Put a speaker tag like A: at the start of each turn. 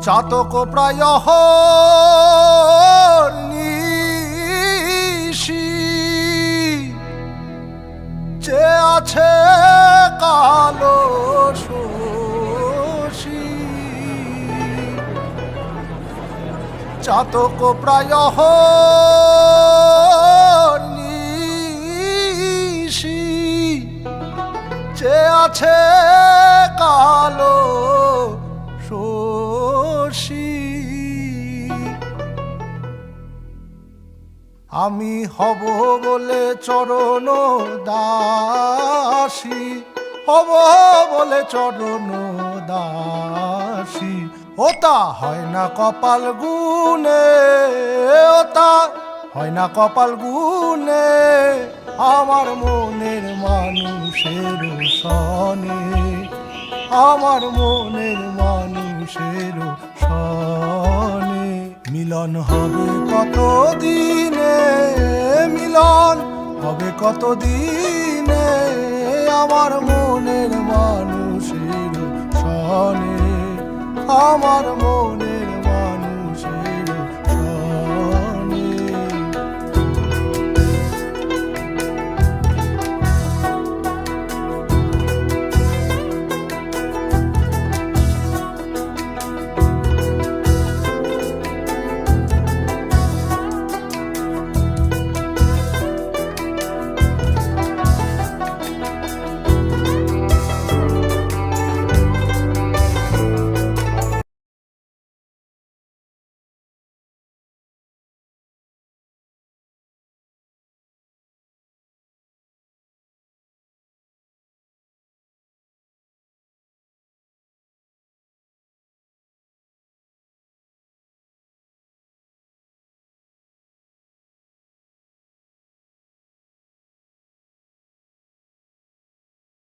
A: চাতক প্রায় নিশি যে আছে কালো শশী চাতক প্রায় নিশি যে আছে কালো শশী আমি হব বলে চরণ দাসী হব বলে চরণ দাসী ওটা হয় না কপাল গুনে ওটা হয় না কপাল গুনে আমার মনের মানুষের সনে আমার মনের মানুষের সনে মিলন হবে কত দিনে মিলন হবে কত দিনে আমার মনের মানুষের সনে আমার মনে